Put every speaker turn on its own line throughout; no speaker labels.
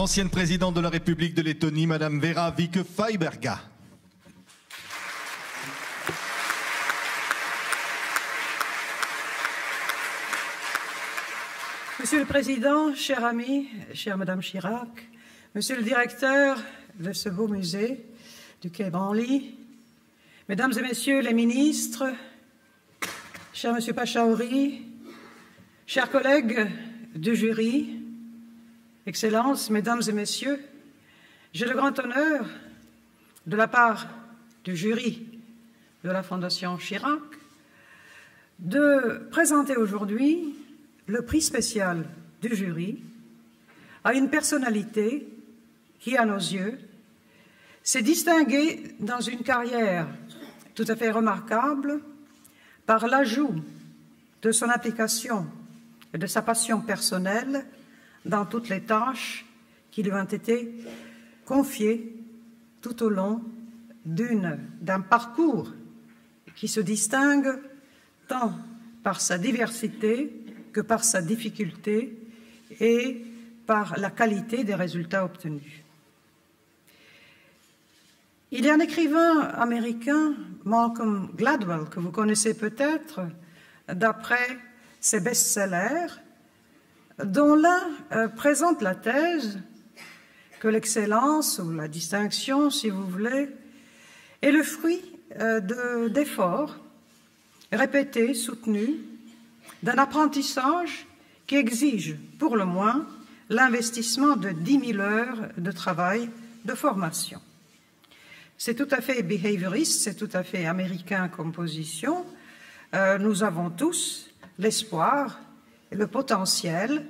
l'ancienne présidente de la République de Lettonie, Madame Vera Vique-Freiberga.
Monsieur le Président, chers amis, chère Madame Chirac, Monsieur le Directeur de ce beau musée du Quai Branly, Mesdames et Messieurs les ministres, cher Monsieur Pachauri, chers collègues du jury, Excellences, Mesdames et Messieurs, j'ai le grand honneur, de la part du jury de la Fondation Chirac, de présenter aujourd'hui le prix spécial du jury à une personnalité qui, à nos yeux, s'est distinguée dans une carrière tout à fait remarquable par l'ajout de son implication et de sa passion personnelle dans toutes les tâches qui lui ont été confiées tout au long d'un parcours qui se distingue tant par sa diversité que par sa difficulté et par la qualité des résultats obtenus. Il y a un écrivain américain, Malcolm Gladwell, que vous connaissez peut-être, d'après ses best-sellers, dont l'un présente la thèse que l'excellence, ou la distinction, si vous voulez, est le fruit d'efforts répétés, soutenus, d'un apprentissage qui exige, pour le moins, l'investissement de 10 000 heures de travail de formation. C'est tout à fait behavioriste, c'est tout à fait américain comme position. Nous avons tous l'espoir et le potentiel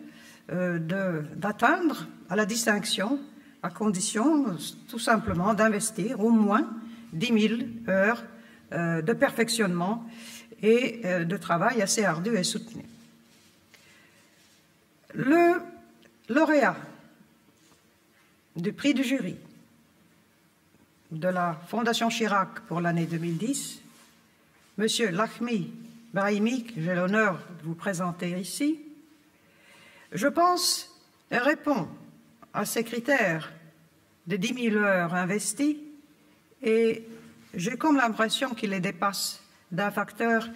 d'atteindre à la distinction, à condition tout simplement d'investir au moins 10 000 heures de perfectionnement et de travail assez ardu et soutenu. Le lauréat du prix du jury de la Fondation Chirac pour l'année 2010, M. Lakhmi Brahimi, que j'ai l'honneur de vous présenter ici, je pense, répond à ces critères de 10 000 heures investies et j'ai comme l'impression qu'il les dépasse d'un facteur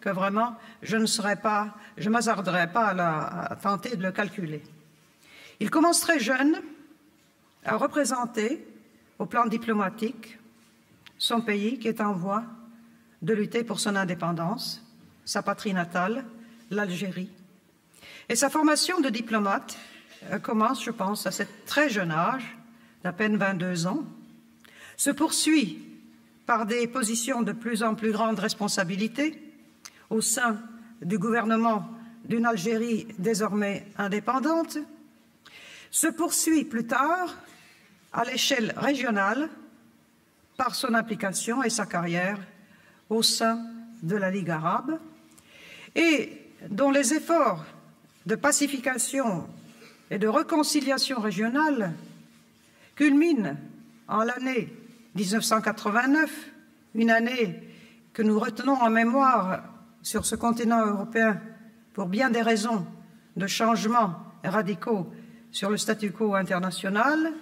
que vraiment je ne m'hasarderai pas à tenter de le calculer. Il commence très jeune à représenter au plan diplomatique son pays qui est en voie de lutter pour son indépendance, sa patrie natale, l'Algérie. Et sa formation de diplomate commence, je pense, à ce très jeune âge, d'à peine 22 ans, se poursuit par des positions de plus en plus grande responsabilité au sein du gouvernement d'une Algérie désormais indépendante, se poursuit plus tard à l'échelle régionale par son implication et sa carrière au sein de la Ligue arabe et dont les efforts de pacification et de réconciliation régionale culminent en l'année 1989, une année que nous retenons en mémoire sur ce continent européen pour bien des raisons de changements radicaux sur le statu quo international.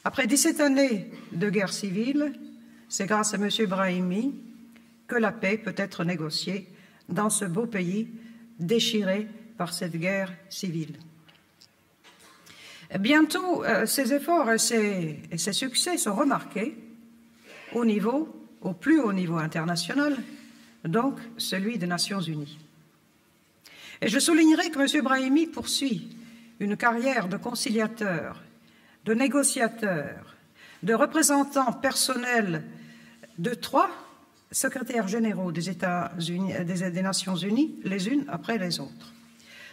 Après 17 années de guerre civile, c'est grâce à M. Brahimi que la paix peut être négociée dans ce beau pays déchiré par cette guerre civile. Bientôt, ces efforts et ces succès sont remarqués au plus haut niveau international, donc celui des Nations Unies. Et je soulignerai que M. Brahimi poursuit une carrière de conciliateur, de négociateur, de représentant personnel de 3 secrétaires généraux des Nations Unies, les unes après les autres.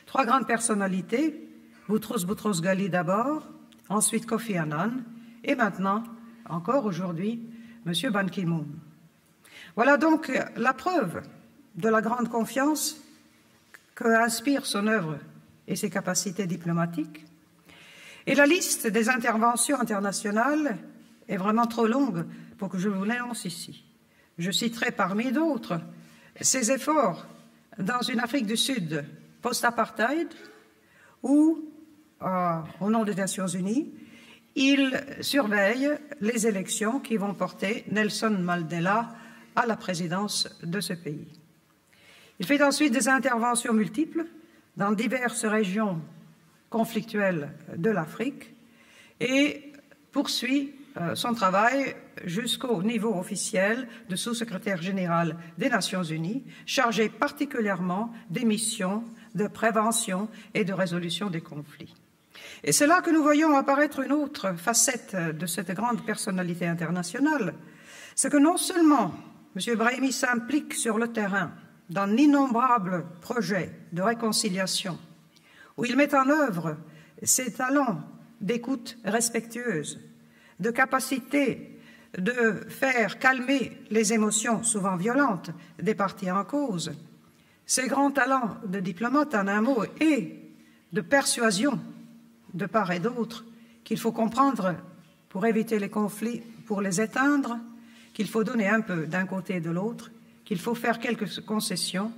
3 grandes personnalités, Boutros Ghali d'abord, ensuite Kofi Annan, et maintenant, encore aujourd'hui, M. Ban Ki-moon. Voilà donc la preuve de la grande confiance qu'inspire son œuvre et ses capacités diplomatiques. Et la liste des interventions internationales est vraiment trop longue pour que je vous l'énonce ici. Je citerai parmi d'autres ses efforts dans une Afrique du Sud post-apartheid où au nom des Nations Unies, il surveille les élections qui vont porter Nelson Mandela à la présidence de ce pays. Il fait ensuite des interventions multiples dans diverses régions conflictuelles de l'Afrique et poursuit son travail jusqu'au niveau officiel de sous-secrétaire général des Nations Unies, chargé particulièrement des missions de prévention et de résolution des conflits. Et c'est là que nous voyons apparaître une autre facette de cette grande personnalité internationale, c'est que non seulement M. Brahimi s'implique sur le terrain dans d'innombrables projets de réconciliation, où il met en œuvre ses talents d'écoute respectueuse, de capacité de faire calmer les émotions souvent violentes des parties en cause, ses grands talents de diplomate en un mot et de persuasion de part et d'autre qu'il faut comprendre pour éviter les conflits, pour les éteindre, qu'il faut donner un peu d'un côté et de l'autre, qu'il faut faire quelques concessions,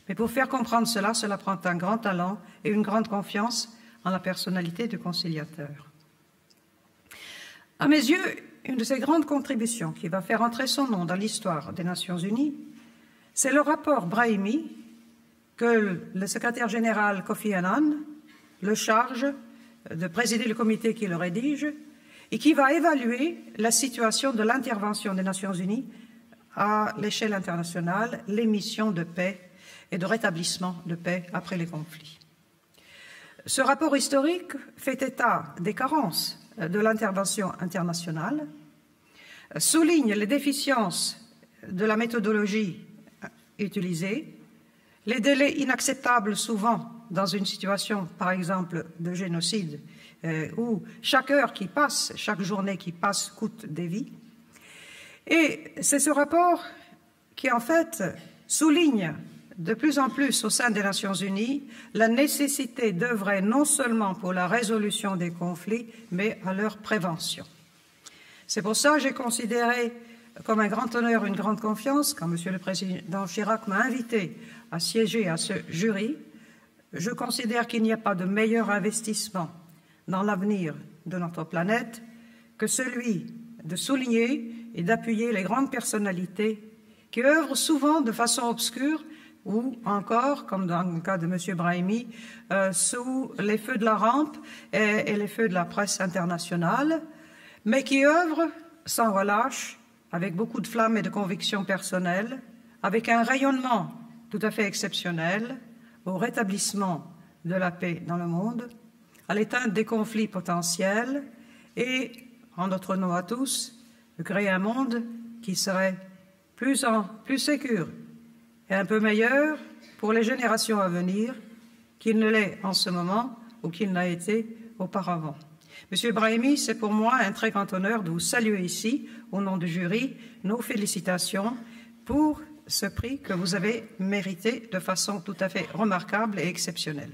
mais pour faire comprendre cela, cela prend un grand talent et une grande confiance en la personnalité du conciliateur. À mes yeux, une de ces grandes contributions qui va faire entrer son nom dans l'histoire des Nations Unies, c'est le rapport Brahimi que le secrétaire général Kofi Annan le charge de présider le comité qui le rédige et qui va évaluer la situation de l'intervention des Nations Unies à l'échelle internationale, les missions de paix et de rétablissement de paix après les conflits. Ce rapport historique fait état des carences de l'intervention internationale, souligne les déficiences de la méthodologie utilisée, les délais inacceptables souvent dans une situation, par exemple, de génocide, où chaque heure qui passe, chaque journée qui passe coûte des vies. Et c'est ce rapport qui, en fait, souligne de plus en plus au sein des Nations Unies la nécessité d'œuvrer non seulement pour la résolution des conflits, mais à leur prévention. C'est pour ça que j'ai considéré comme un grand honneur, une grande confiance, quand M. le Président Chirac m'a invité à siéger à ce jury. Je considère qu'il n'y a pas de meilleur investissement dans l'avenir de notre planète que celui de souligner et d'appuyer les grandes personnalités qui œuvrent souvent de façon obscure ou encore, comme dans le cas de M. Brahimi, sous les feux de la rampe et les feux de la presse internationale, mais qui œuvrent sans relâche, avec beaucoup de flamme et de conviction personnelle, avec un rayonnement tout à fait exceptionnel au rétablissement de la paix dans le monde, à l'éteinte des conflits potentiels et, en notre nom à tous, de créer un monde qui serait plus sécure et un peu meilleur pour les générations à venir qu'il ne l'est en ce moment ou qu'il n'a été auparavant. Monsieur Brahimi, c'est pour moi un très grand honneur de vous saluer ici, au nom du jury, nos félicitations pour ce prix que vous avez mérité de façon tout à fait remarquable et exceptionnelle.